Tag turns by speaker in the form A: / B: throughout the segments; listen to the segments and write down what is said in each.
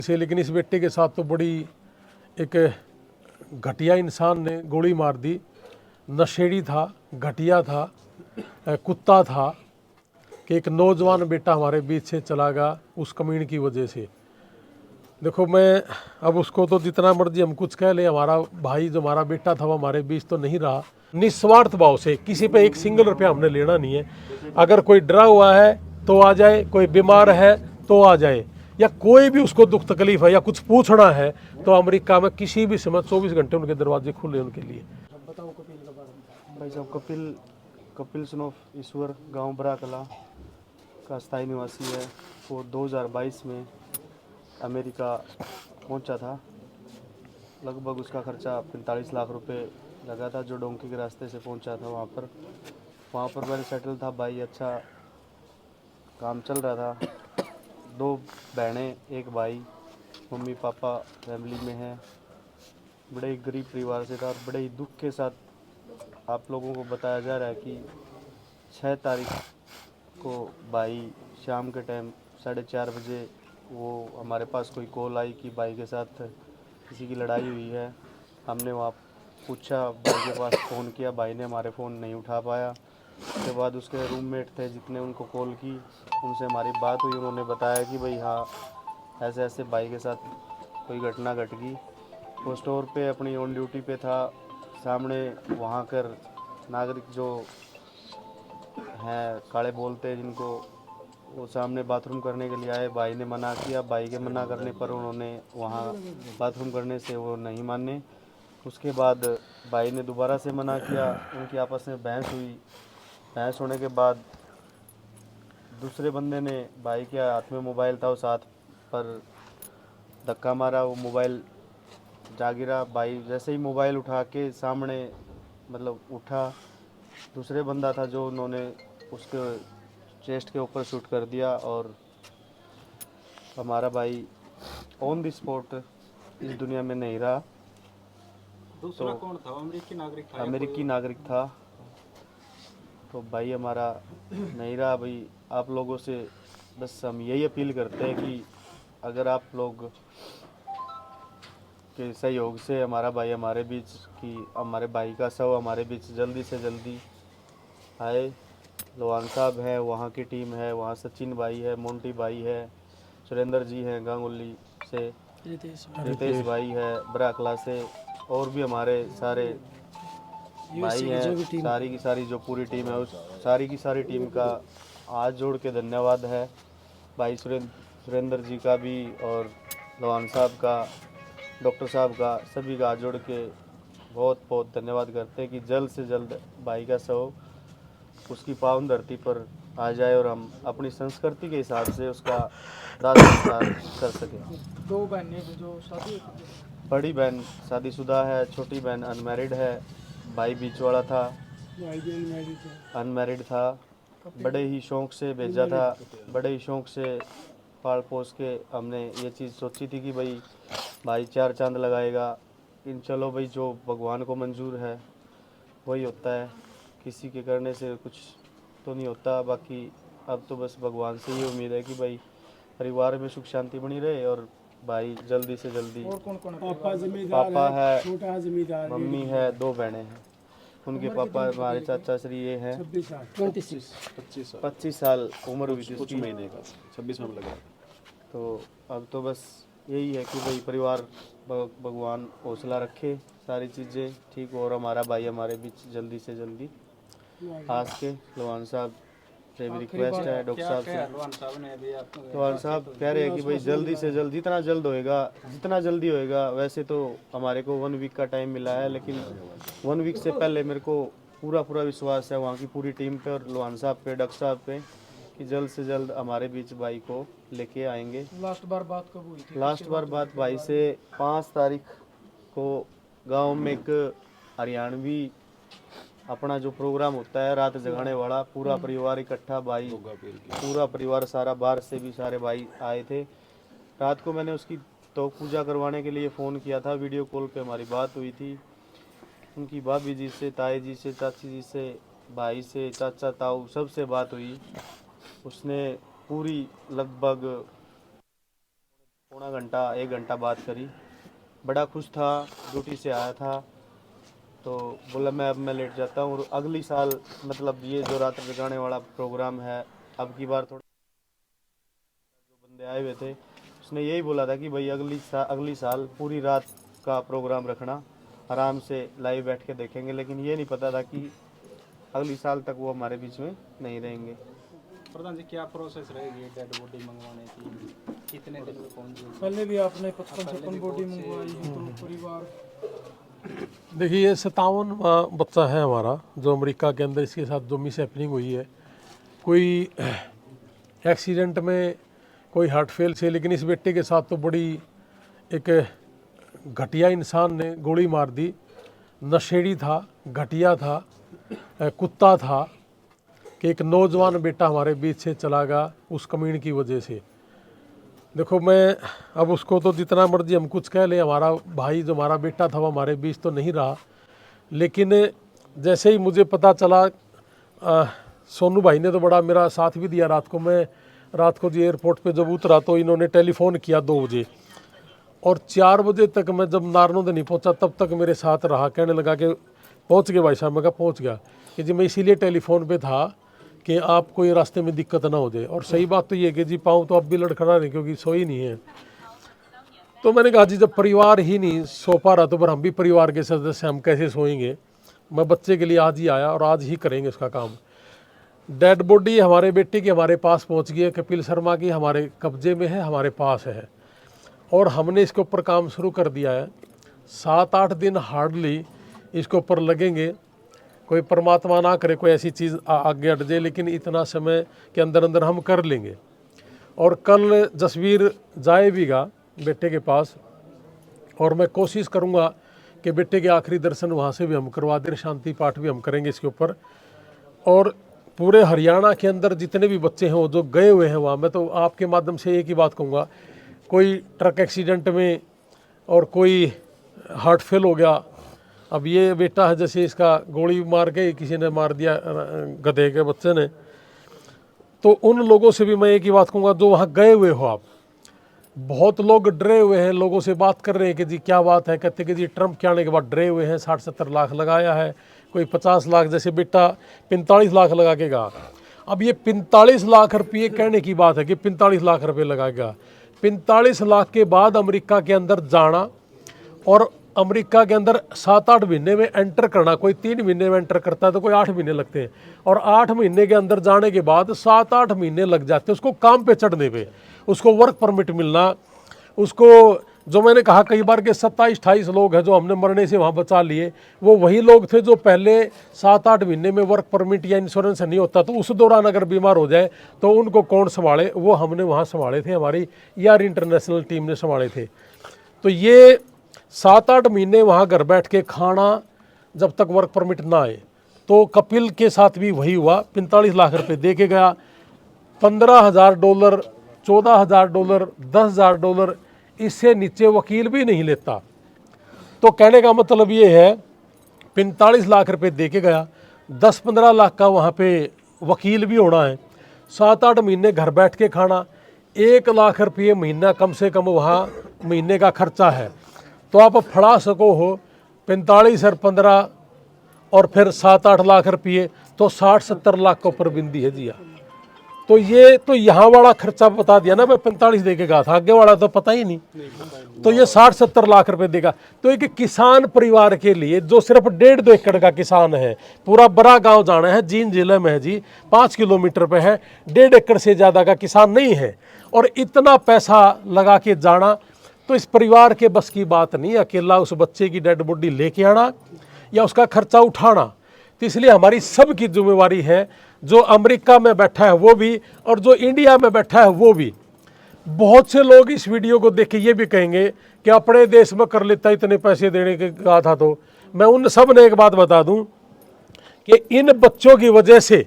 A: से, लेकिन इस बेटे के साथ तो बड़ी एक घटिया इंसान ने गोली मार दी। नशेड़ी था, घटिया था, कुत्ता था कि एक नौजवान बेटा हमारे बीच से चला गया उस कमीन की वजह से। देखो मैं अब उसको तो जितना मर्जी हम कुछ कह लें, हमारा भाई जो हमारा बेटा था वो हमारे बीच तो नहीं रहा। निस्वार्थ भाव से किसी पे एक सिंगल रुपया हमने लेना नहीं है। अगर कोई डरा हुआ है तो आ जाए, कोई बीमार है तो आ जाए, या कोई भी उसको दुख तकलीफ है या कुछ पूछना है तो अमेरिका में किसी भी समय 24 घंटे उनके दरवाजे खुले उनके लिए।
B: भाई साहब कपिल स्नोफ ईश्वर गांव बरा कला का स्थायी निवासी है। वो 2022 में अमेरिका पहुंचा था। लगभग उसका खर्चा 45 लाख रुपए लगा था, जो डोंकी के रास्ते से पहुंचा था वहाँ पर मैंने सेटल था भाई। अच्छा काम चल रहा था। 2 बहनें, 1 भाई, मम्मी पापा फैमिली में है। बड़े ही गरीब परिवार से था और बड़े ही दुख के साथ आप लोगों को बताया जा रहा है कि 6 तारीख को भाई शाम के टाइम 4:30 बजे वो हमारे पास कोई कॉल आई कि भाई के साथ किसी की लड़ाई हुई है। हमने वहाँ पूछा, भाई के पास फ़ोन किया, भाई ने हमारे फ़ोन नहीं उठा पाया। उसके बाद उसके रूममेट थे जितने उनको कॉल की, उनसे हमारी बात हुई। उन्होंने बताया कि भाई हाँ ऐसे ऐसे भाई के साथ कोई घटना घट गई। वो स्टोर पे अपनी ऑन ड्यूटी पे था। सामने वहाँ कर नागरिक जो हैं काले बोलते हैं जिनको, वो सामने बाथरूम करने के लिए आए। भाई ने मना किया। भाई के मना करने पर उन्होंने वहाँ बाथरूम करने से वो नहीं माने। उसके बाद भाई ने दोबारा से मना किया। उनकी आपस में बहस हुई। बहस होने के बाद दूसरे बंदे ने भाई के हाथ में मोबाइल था, उस हाथ पर धक्का मारा। वो मोबाइल जा गिरा। भाई जैसे ही मोबाइल उठा के सामने मतलब उठा, दूसरे बंदा था जो उन्होंने उसके चेस्ट के ऊपर शूट कर दिया और हमारा भाई ऑन द स्पॉट इस दुनिया में नहीं रहा।
C: दूसरा कौन था? अमेरिकी नागरिक था?
B: अमेरिकी नागरिक था। तो भाई हमारा नहीं रहा। भाई आप लोगों से बस हम यही अपील करते हैं कि अगर आप लोग के सहयोग से हमारा भाई हमारे बीच की हमारे भाई का शव हमारे बीच जल्दी से जल्दी आए। लोहान साहब है, वहाँ की टीम है, वहाँ सचिन भाई है, मोंटी भाई है, सुरेंद्र जी हैं गांगुली से, रितेश भाई है बराकला से, और भी हमारे सारे भाई हैं। सारी की सारी जो पूरी टीम है उस सारी की सारी टीम का हाथ जोड़ के धन्यवाद है। भाई सुरेंद्र जी का भी और लोहान साहब का, डॉक्टर साहब का, सभी का हाथ जोड़ के बहुत बहुत धन्यवाद करते हैं कि जल्द से जल्द भाई का शव उसकी पावन धरती पर आ जाए और हम अपनी संस्कृति के हिसाब से उसका दाह संस्कार कर सकें।
C: 2 बहनें जो शादी
B: बड़ी बहन शादीशुदा है, छोटी बहन अनमैरिड है, भाई बीच वाला था अनमैरिड था। बड़े ही शौक़ से भेजा था, बड़े ही शौक़ से पाल पोस के हमने ये चीज़ सोची थी कि भाई 4 चांद लगाएगा। इन चलो भाई जो भगवान को मंजूर है वही होता है, किसी के करने से कुछ तो नहीं होता। बाकी अब तो बस भगवान से ही उम्मीद है कि भाई परिवार में सुख शांति बनी रहे और भाई जल्दी से जल्दी।
C: और कौन
B: पापा है, मम्मी है, 2 बहनें हैं। उनके पापा हमारे चाचा श्री ये हैं 25 साल उम्र हुई थी
D: कुछ महीने का 26 में लगा।
B: तो अब तो बस यही है कि भाई परिवार भगवान हौसला रखे, सारी चीज़ें ठीक हो और हमारा भाई हमारे बीच जल्दी से जल्दी खास के लोहान साहब से भी रिक्वेस्ट है डॉक्टर साहब से। लोहान साहब कह रहे हैं कि भाई जल्दी से जल्द जितना जल्द होएगा, जितना जल्दी होएगा। वैसे तो हमारे को 1 वीक का टाइम मिला है, लेकिन 1 वीक से पहले मेरे को पूरा विश्वास है वहाँ की पूरी टीम पे और लोहान साहब पे, डॉक्टर साहब पे कि जल्द से जल्द हमारे बीच भाई को लेके आएंगे।
C: लास्ट बार बात कब हुई थी?
B: लास्ट बार बात भाई से 5 तारीख को गांव में एक हरियाणवी अपना जो प्रोग्राम होता है रात जगाने वाला, पूरा परिवार इकट्ठा, भाई पूरा परिवार सारा, बाहर से भी सारे भाई आए थे। रात को मैंने उसकी तो पूजा करवाने के लिए फ़ोन किया था, वीडियो कॉल पे हमारी बात हुई थी। उनकी भाभी जी से, ताई जी से, चाची जी से, भाई से, चाचा ताऊ सबसे बात हुई। उसने पूरी लगभग पौना घंटा 1 घंटा बात करी। बड़ा खुश था, ड्यूटी से आया था तो बोला मैं लेट जाता हूँ। और अगली साल मतलब ये जो रात जगाने वाला प्रोग्राम है, अब की बार थोड़ा जो बंदे आए हुए थे उसने यही बोला था कि भाई अगली साल पूरी रात का प्रोग्राम रखना, आराम से लाइव बैठ के देखेंगे। लेकिन ये नहीं पता था कि अगली साल तक वो हमारे बीच में नहीं रहेंगे।
C: प्रधान जी, क्या प्रोसेस रहेगी डेड बॉडी मंगवाने की? कितने दिन में पहुंच?
E: पहले भी आपने 55-56 बॉडी मंगवाई है तो परिवार।
A: देखिए, ये 57 बच्चा है हमारा जो अमेरिका के अंदर इसके साथ जो मिस हैपनिंग हुई है। कोई एक्सीडेंट में, कोई हार्ट फेल से, लेकिन इस बेटे के साथ तो बड़ी एक घटिया इंसान ने गोली मार दी। नशेड़ी था, घटिया था, कुत्ता था कि एक नौजवान बेटा हमारे बीच से चला गया उस कमीन की वजह से। देखो, मैं अब उसको तो जितना मर्जी हम कुछ कह लें, हमारा भाई जो हमारा बेटा था वो हमारे बीच तो नहीं रहा। लेकिन जैसे ही मुझे पता चला, सोनू भाई ने तो बड़ा मेरा साथ भी दिया। रात को जी एयरपोर्ट पे जब उतरा तो इन्होंने टेलीफोन किया 2 बजे, और 4 बजे तक मैं जब नारनौंद नहीं पहुंचा तब तक मेरे साथ रहा। कहने लगा कि पहुंच गए भाई साहब। मैं कहा पहुंच गया कि जी मैं इसीलिए टेलीफोन पे था कि आपको ये रास्ते में दिक्कत ना हो जाए। और सही बात तो ये है कि जी पाँव तो अब भी लड़खड़ा रहे क्योंकि सोई नहीं है। तो मैंने कहा जी जब परिवार ही नहीं सो पा रहा तो फिर हम भी परिवार के सदस्य हम कैसे सोएंगे। मैं बच्चे के लिए आज ही आया और आज ही करेंगे उसका काम। डेड बॉडी हमारे बेटे की हमारे पास पहुंच गई है, कपिल शर्मा की हमारे कब्जे में है, हमारे पास है, और हमने इसके ऊपर काम शुरू कर दिया है। 7-8 दिन हार्डली इसके ऊपर लगेंगे। कोई परमात्मा ना करे कोई ऐसी चीज़ आगे हट जाए, लेकिन इतना समय के अंदर अंदर हम कर लेंगे। और कल जसवीर जाएगा बेटे के पास, और मैं कोशिश करूंगा कि बेटे के आखिरी दर्शन वहाँ से भी हम करवा दें, शांति पाठ भी हम करेंगे इसके ऊपर। और पूरे हरियाणा के अंदर जितने भी बच्चे हैं वो जो गए हुए हैं वहाँ, मैं तो आपके माध्यम से एक ही बात कहूँगा, कोई ट्रक एक्सीडेंट में और कोई हार्ट फेल हो गया। अब ये बेटा है जैसे इसका गोली मार के किसी ने मार दिया, गधे के बच्चे ने, तो उन लोगों से भी मैं एक ही बात कहूँगा जो वहाँ गए हुए हो आप। बहुत लोग डरे हुए हैं, लोगों से बात कर रहे हैं कि जी क्या बात है, कहते कि जी ट्रंप के आने के बाद डरे हुए हैं, 60-70 लाख लगाया है, कोई 50 लाख, जैसे बेटा 45 लाख लगा के गया। अब ये 45 लाख रुपये कहने की बात है कि 45 लाख रुपये लगाएगा। 45 लाख के बाद अमेरिका के अंदर जाना और अमेरिका के अंदर 7-8 महीने में एंटर करना, कोई 3 महीने में एंटर करता है तो कोई 8 महीने लगते हैं, और 8 महीने के अंदर जाने के बाद 7-8 महीने लग जाते हैं उसको काम पे चढ़ने पे, उसको वर्क परमिट मिलना, उसको जो मैंने कहा कई बार के 27-28 लोग हैं जो हमने मरने से वहाँ बचा लिए, वो वही लोग थे जो पहले 7-8 महीने में वर्क परमिट या इंश्योरेंस नहीं होता तो उस दौरान अगर बीमार हो जाए तो उनको कौन संभाले, वो हमने वहाँ संभाले थे, हमारी ER इंटरनेशनल टीम ने संभाले थे। तो ये 7-8 महीने वहाँ घर बैठ के खाना जब तक वर्क परमिट ना आए। तो कपिल के साथ भी वही हुआ, 45 लाख रुपए दे के गया, $15,000, $14,000, $10,000, इससे नीचे वकील भी नहीं लेता। तो कहने का मतलब ये है 45 लाख रुपए दे के गया, 10-15 लाख का वहाँ पे वकील भी होना है, 7-8 महीने घर बैठ के खाना, 1 लाख रुपये महीना कम से कम वहाँ महीने का खर्चा है। तो आप फड़ा सको हो 45 और 15 और फिर 7-8 लाख रुपये, तो 60-70 लाख के ऊपर बिंदी है जी। तो ये तो यहाँ वाला खर्चा बता दिया ना, मैं 45 दे के गया था, आगे वाला तो पता ही नहीं। तो ये 60-70 लाख रुपए देगा। तो एक किसान परिवार के लिए जो सिर्फ 1.5-2 एकड़ का किसान है, पूरा बड़ा गांव जाना है, जींद जिले में है जी, 5 किलोमीटर पे है, 1.5 एकड़ से ज़्यादा का किसान नहीं है, और इतना पैसा लगा के जाना तो इस परिवार के बस की बात नहीं। अकेला उस बच्चे की डेड बॉडी लेके आना या उसका खर्चा उठाना, तो इसलिए हमारी सबकी जिम्मेवारी है, जो अमेरिका में बैठा है वो भी और जो इंडिया में बैठा है वो भी। बहुत से लोग इस वीडियो को देख के ये भी कहेंगे कि अपने देश में कर लेता, इतने पैसे देने के कहा था। तो मैं उन सब ने एक बात बता दूं कि इन बच्चों की वजह से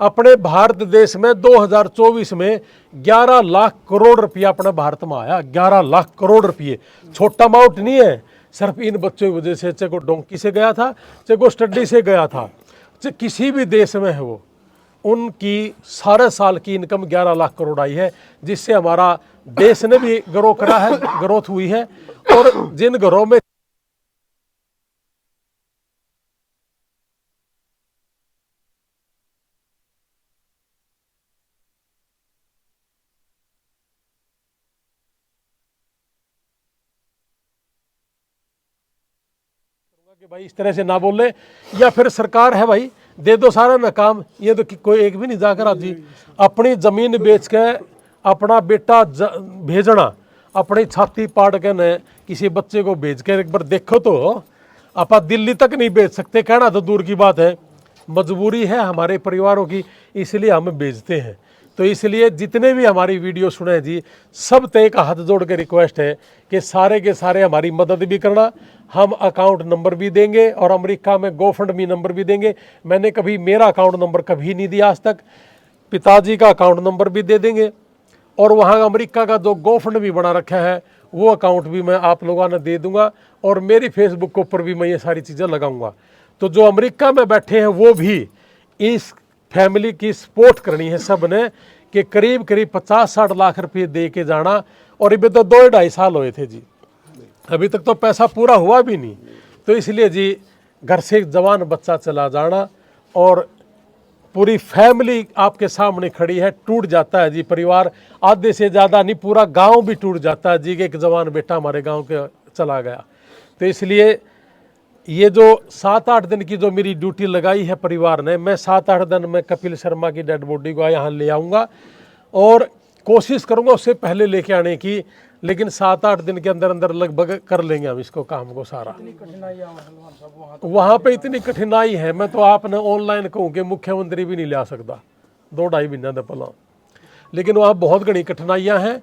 A: अपने भारत देश में 2024 में 11 लाख करोड़ रुपया अपने भारत में आया। 11 लाख करोड़ रुपये छोटा अमाउंट नहीं है, सिर्फ इन बच्चों की वजह से, चाहे को डोंकी से गया था, चाहे को स्टडी से गया था, चाहे किसी भी देश में है वो, उनकी सारे साल की इनकम 11 लाख करोड़ आई है, जिससे हमारा देश ने भी ग्रो करा है, ग्रोथ हुई है। और जिन घरों में कि भाई इस तरह से ना बोले, या फिर सरकार है भाई दे दो सारा ना काम, ये तो कोई एक भी नहीं जाकर आज जी अपनी जमीन बेच के अपना बेटा भेजना, अपनी छाती पाड़ के न किसी बच्चे को भेज के एक बार देखो तो आप दिल्ली तक नहीं भेज सकते, कहना तो दूर की बात है। मजबूरी है हमारे परिवारों की, इसलिए हम भेजते हैं। तो इसलिए जितने भी हमारी वीडियो सुने जी, सब तय का हाथ जोड़ के रिक्वेस्ट है कि सारे के सारे हमारी मदद भी करना। हम अकाउंट नंबर भी देंगे और अमेरिका में गोफंडमी नंबर भी देंगे। मैंने कभी मेरा अकाउंट नंबर कभी नहीं दिया आज तक, पिताजी का अकाउंट नंबर भी दे देंगे। और वहाँ अमेरिका का जो गोफंडमी बना रखा है वो अकाउंट भी मैं आप लोगों ने दे दूंगा, और मेरी फेसबुक के ऊपर भी मैं ये सारी चीज़ें लगाऊंगा। तो जो अमेरिका में बैठे हैं वो भी इस फैमिली की सपोर्ट करनी है सब ने, कि करीब करीब 50-60 लाख रुपये दे के जाना। और अभी तो 2-2.5 साल हुए थे जी, अभी तक तो पैसा पूरा हुआ भी नहीं। तो इसलिए जी घर से एक जवान बच्चा चला जाना और पूरी फैमिली आपके सामने खड़ी है, टूट जाता है जी परिवार, आधे से ज़्यादा नहीं पूरा गांव भी टूट जाता है जी कि एक जवान बेटा हमारे गांव के चला गया। तो इसलिए ये जो 7-8 दिन की जो मेरी ड्यूटी लगाई है परिवार ने, मैं 7-8 दिन में कपिल शर्मा की डेड बॉडी को यहाँ ले आऊँगा और कोशिश करूँगा उससे पहले लेके आने की, लेकिन 7-8 दिन के अंदर अंदर लगभग कर लेंगे हम इसको काम को सारा। वहाँ पे इतनी कठिनाई है, मैं तो आपने ऑनलाइन कहूँ कि मुख्यमंत्री भी नहीं ला सकता 2-2.5 महीना दपला, लेकिन वहाँ बहुत घनी कठिनाइयाँ हैं।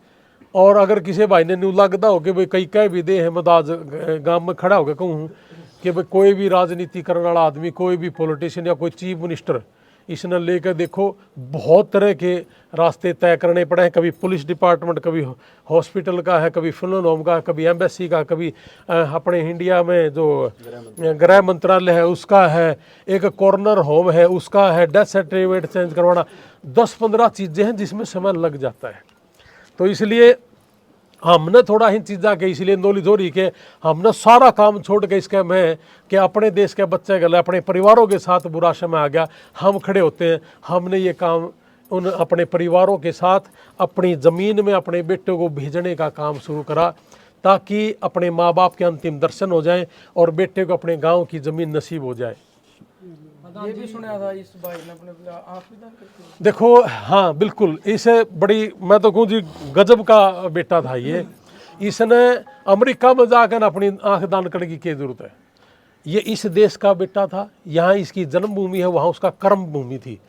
A: और अगर किसी भाई ने न्यू लगता हो कि भाई कई कह भी दे हैं, मैं तो आज गाँव में खड़ा होकर कहूँ कि भाई कोई भी राजनीति करने वाला आदमी, कोई भी पॉलिटिशियन या कोई चीफ मिनिस्टर, इसने लेकर देखो बहुत तरह के रास्ते तय करने पड़े हैं। कभी पुलिस डिपार्टमेंट, कभी हॉस्पिटल का है, कभी फिल्म होम का, कभी एम्बेसी का, कभी अपने इंडिया में जो गृह मंत्रालय है उसका है, एक कॉर्नर होम है उसका है, डेथ सर्टिफिकेट चेंज करवाना, 10-15 चीज़ें हैं जिसमें समय लग जाता है। तो इसलिए हमने थोड़ा इन चीज़ा के इसलिए नॉलेज हो रही कि हमने सारा काम छोड़ के इसके में कि अपने देश के बच्चे गले अपने परिवारों के साथ बुरा समय आ गया, हम खड़े होते हैं। हमने ये काम उन अपने परिवारों के साथ अपनी ज़मीन में अपने बेटों को भेजने का काम शुरू करा, ताकि अपने माँ बाप के अंतिम दर्शन हो जाएं और बेटे को अपने गाँव की ज़मीन नसीब हो जाए।
E: ये भी सुना था इस भाई ने अपने आप भी दान करके।
A: देखो हाँ बिल्कुल, इसे बड़ी मैं तो कहूँ जी गजब का बेटा था ये। इसने अमेरिका में जाकर अपनी आंख दान करने की क्या जरूरत है। ये इस देश का बेटा था, यहाँ इसकी जन्मभूमि है, वहाँ उसका कर्म भूमि थी,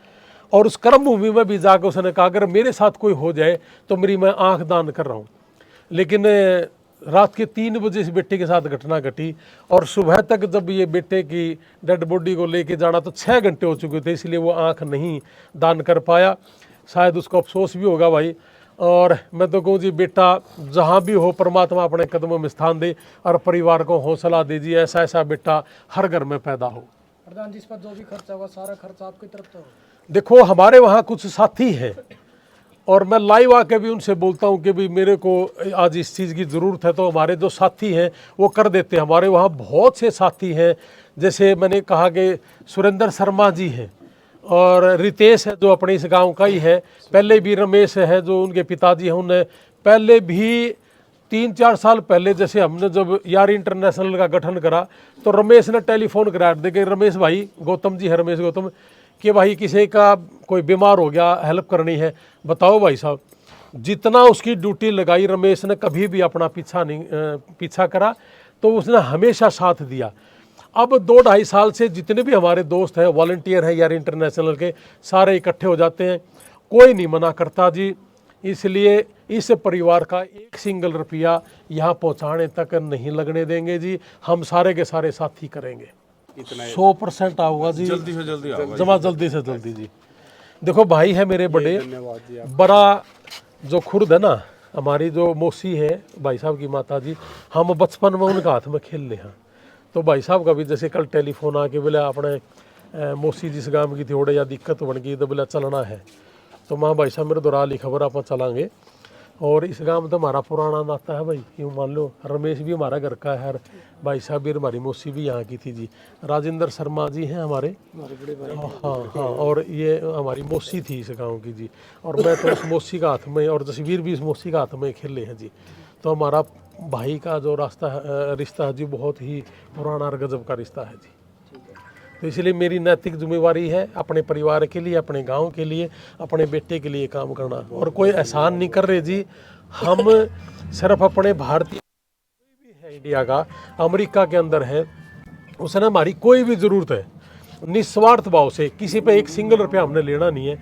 A: और उस कर्म भूमि में भी जाकर उसने कहा अगर मेरे साथ कोई हो जाए तो मेरी मैं आंख दान कर रहा हूँ। लेकिन रात के 3 बजे इस बेटे के साथ घटना घटी, और सुबह तक जब ये बेटे की डेड बॉडी को लेके जाना तो 6 घंटे हो चुके थे, इसलिए वो आंख नहीं दान कर पाया। शायद उसको अफसोस भी होगा भाई। और मैं तो कहूँ जी बेटा जहाँ भी हो परमात्मा अपने कदमों में स्थान दे और परिवार को हौसला दीजिए, ऐसा ऐसा बेटा हर घर में पैदा हो।
E: प्रधान जी इस पर जो भी खर्चा होगा सारा खर्चा आपकी तरफ से होगा।
A: देखो हमारे वहाँ कुछ साथी हैं और मैं लाइव आके भी उनसे बोलता हूँ कि भाई मेरे को आज इस चीज़ की ज़रूरत है, तो हमारे जो साथी हैं वो कर देते हैं। हमारे वहाँ बहुत से साथी हैं, जैसे मैंने कहा कि सुरेंद्र शर्मा जी हैं और रितेश है जो अपने इस गांव का ही है, पहले भी रमेश है जो उनके पिताजी हैं, उन्हें पहले भी 3-4 साल पहले जैसे हमने जब यार इंटरनेशनल का गठन करा तो रमेश ने टेलीफोन करा दे कि रमेश भाई, गौतम जी है रमेश गौतम, कि भाई किसी का कोई बीमार हो गया, हेल्प करनी है, बताओ भाई साहब। जितना उसकी ड्यूटी लगाई रमेश ने कभी भी अपना पीछा करा, तो उसने हमेशा साथ दिया। अब 2-2.5 साल से जितने भी हमारे दोस्त हैं, वॉलंटियर हैं यार इंटरनेशनल के, सारे इकट्ठे हो जाते हैं, कोई नहीं मना करता जी। इसलिए इस परिवार का एक सिंगल रुपया यहाँ पहुँचाने तक नहीं लगने देंगे जी, हम सारे के सारे साथी करेंगे। 100% आऊँगा जी,
D: जल्दी से जल्दी आओ
A: जमा जल्दी से जल्दी जी। देखो भाई है मेरे बड़े, बड़ा जो खुर्द है ना, हमारी जो मौसी है भाई साहब की माता जी, हम बचपन में उनका हाथ में खेल ले हैं। तो भाई साहब का भी जैसे कल टेलीफोन आके बोले आपने मौसी जिस गांव की थी थोड़ा या दिक्कत बन गई तो बोला चलना है, तो माँ भाई साहब मेरे दोरा ली खबर आप चलांगे। और इस गांव में तो हमारा पुराना नाता है भाई, यूँ मान लो रमेश भी हमारा घर का है, भाई साहब भी, हमारी मौसी भी यहाँ की थी जी, राजेंद्र शर्मा जी हैं हमारे, हाँ हाँ, और ये हमारी मौसी थी इस गांव की जी, और मैं तो उस मौसी का हाथ में, और जसवीर भी इस मौसी का हाथ में खेले हैं जी। तो हमारा भाई का जो रिश्ता है जी बहुत ही पुराना और गजब का रिश्ता है जी। तो इसलिए मेरी नैतिक जिम्मेवारी है अपने परिवार के लिए, अपने गांव के लिए, अपने बेटे के लिए काम करना। और कोई एहसान नहीं कर रहे जी, हम सिर्फ अपने भारतीय कोई भी है इंडिया का, अमेरिका के अंदर है, उसने हमारी कोई भी ज़रूरत है निस्वार्थ भाव से, किसी पे एक सिंगल रुपया हमने लेना नहीं है।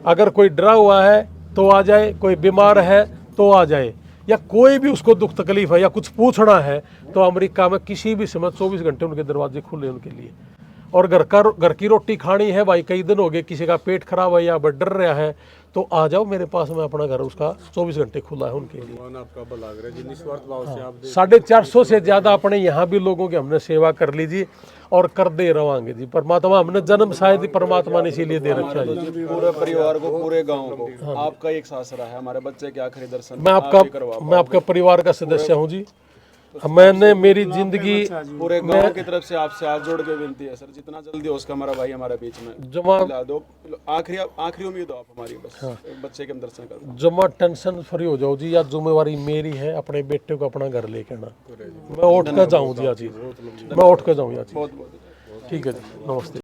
A: अगर कोई डरा हुआ है तो आ जाए, कोई बीमार है तो आ जाए, या कोई भी उसको दुख तकलीफ है या कुछ पूछना है तो अमेरिका में किसी भी समय 24 घंटे उनके दरवाजे खुले उनके लिए। और घर की रोटी खानी है भाई, कई दिन हो गए, किसी का पेट खराब है या डर रहा है तो आ जाओ मेरे पास में, अपना घर उसका 24 घंटे खुला है उनके लिए।
D: आपका भला करे जी, निस्वार्थ भाव से आप
A: 450 से ज़्यादा अपने यहाँ भी लोगों की हमने सेवा कर लीजिए और कर दे रवांगे जी। परमात्मा हमने जन्म शायद ही परमात्मा ने इसीलिए दे रखा है जी।
D: पूरे परिवार को, पूरे गांव को आपका एक सासरा है, हमारे बच्चे के आखिरी दर्शन
A: मैं आपका परिवार का सदस्य हूँ जी। मैंने मेरी जिंदगी
D: पूरे गांव की तरफ से आपसे हाथ जोड़ के विनती है सर, जितना जल्दी हो उसका हमारा भाई हमारे बीच में
A: जमा
D: ला दो, आखिरी उम्मीद हो आप हमारी, बस एक बच्चे के हम दर्शन कर दो।
A: जमा टेंशन फ्री हो जाओ जी, या जिम्मेवारी मेरी है अपने बेटे को अपना घर लेके आना। मैं उठ कर जाऊँ जी, आज मैं उठ कर जाऊँ जी।
D: बहुत बहुत
A: ठीक है जी, नमस्ते।